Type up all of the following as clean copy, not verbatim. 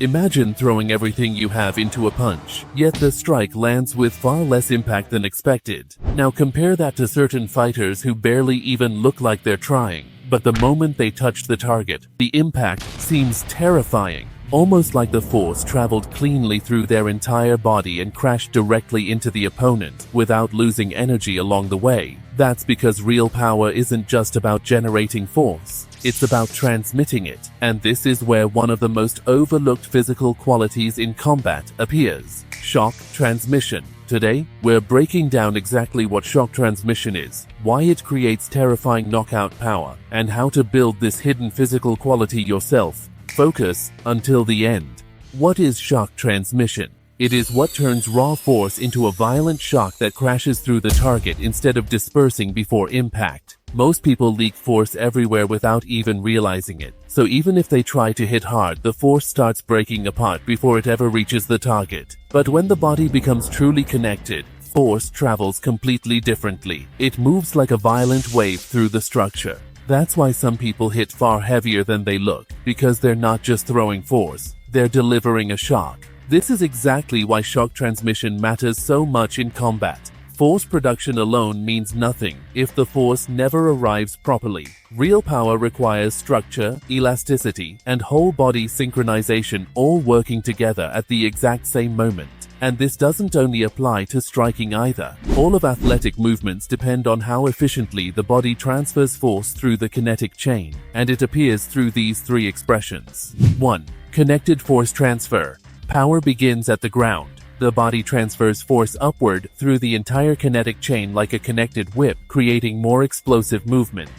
Imagine throwing everything you have into a punch, yet the strike lands with far less impact than expected. Now compare that to certain fighters who barely even look like they're trying, but the moment they touch the target, the impact seems terrifying. Almost like the force traveled cleanly through their entire body and crashed directly into the opponent without losing energy along the way. That's because real power isn't just about generating force. It's about transmitting it, and this is where one of the most overlooked physical qualities in combat appears: shock transmission. Today, we're breaking down exactly what shock transmission is, why it creates terrifying knockout power, and how to build this hidden physical quality yourself. Focus until the end. What is shock transmission? It is what turns raw force into a violent shock that crashes through the target instead of dispersing before impact. Most people leak force everywhere without even realizing it. So even if they try to hit hard, the force starts breaking apart before it ever reaches the target. But when the body becomes truly connected, force travels completely differently. It moves like a violent wave through the structure. That's why some people hit far heavier than they look, because they're not just throwing force, they're delivering a shock. This is exactly why shock transmission matters so much in combat. Force production alone means nothing if the force never arrives properly. Real power requires structure, elasticity, and whole body synchronization all working together at the exact same moment. And this doesn't only apply to striking either. All of athletic movements depend on how efficiently the body transfers force through the kinetic chain, and it appears through these three expressions. 1. Connected force transfer. Power begins at the ground. The body transfers force upward through the entire kinetic chain like a connected whip, creating more explosive movement.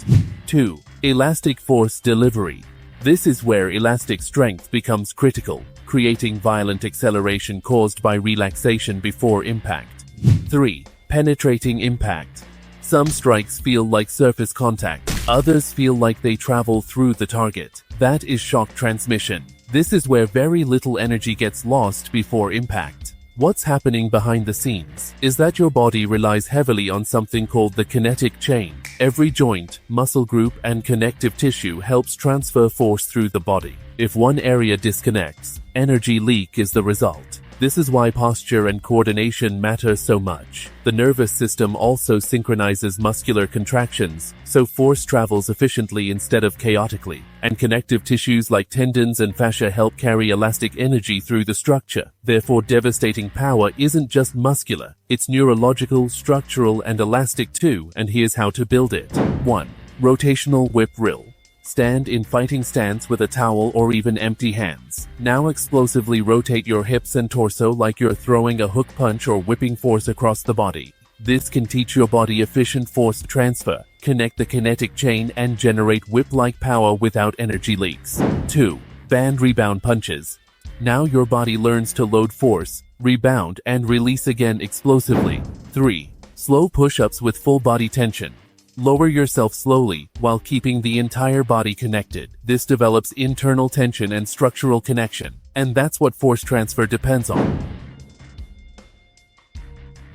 2. Elastic force delivery. This is where elastic strength becomes critical, creating violent acceleration caused by relaxation before impact. 3. Penetrating impact. Some strikes feel like surface contact, others feel like they travel through the target. That is shock transmission. This is where very little energy gets lost before impact. What's happening behind the scenes is that your body relies heavily on something called the kinetic chain. Every joint, muscle group, and connective tissue helps transfer force through the body. If one area disconnects, energy leak is the result. This is why posture and coordination matter so much. The nervous system also synchronizes muscular contractions, so force travels efficiently instead of chaotically. And connective tissues like tendons and fascia help carry elastic energy through the structure. Therefore, devastating power isn't just muscular, it's neurological, structural, and elastic too, and here's how to build it. 1. Rotational whip drill. Stand in fighting stance with a towel or even empty hands. Now explosively rotate your hips and torso like you're throwing a hook punch or whipping force across the body. This can teach your body efficient force transfer, connect the kinetic chain, and generate whip-like power without energy leaks. 2. Band rebound punches. Now your body learns to load force, rebound, and release again explosively. 3. Slow push-ups with full body tension. Lower yourself slowly while keeping the entire body connected. This develops internal tension and structural connection, and that's what force transfer depends on.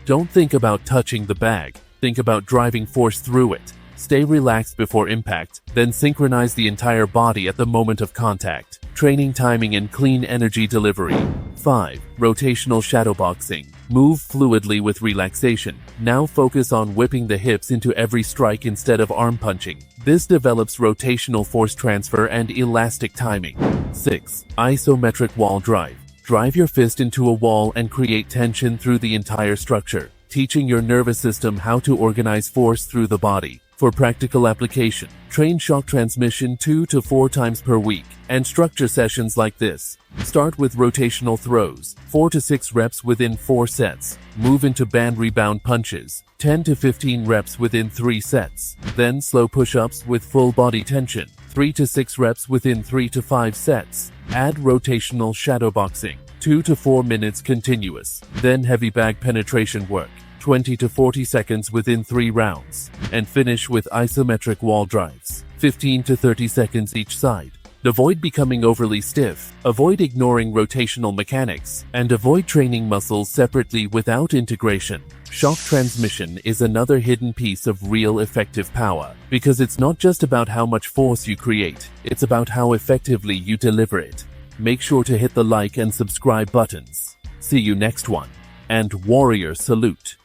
Don't think about touching the bag, think about driving force through it. Stay relaxed before impact, then synchronize the entire body at the moment of contact. Training timing and clean energy delivery. 5. Rotational shadowboxing. Move fluidly with relaxation. Now focus on whipping the hips into every strike instead of arm punching. This develops rotational force transfer and elastic timing. 6. Isometric wall drive. Drive your fist into a wall and create tension through the entire structure, teaching your nervous system how to organize force through the body. For practical application, train shock transmission 2 to 4 times per week and structure sessions like this. Start with rotational throws, 4 to 6 reps within 4 sets. Move into band rebound punches, 10 to 15 reps within 3 sets. Then slow push-ups with full body tension, 3 to 6 reps within 3 to 5 sets. Add rotational shadowboxing, 2 to 4 minutes continuous. Then heavy bag penetration work, 20 to 40 seconds within 3 rounds, and finish with isometric wall drives, 15 to 30 seconds each side. Avoid becoming overly stiff, avoid ignoring rotational mechanics, and avoid training muscles separately without integration. Shock transmission is another hidden piece of real effective power, because it's not just about how much force you create, it's about how effectively you deliver it. make sure to hit the like and subscribe buttons. See you next one, and warrior salute.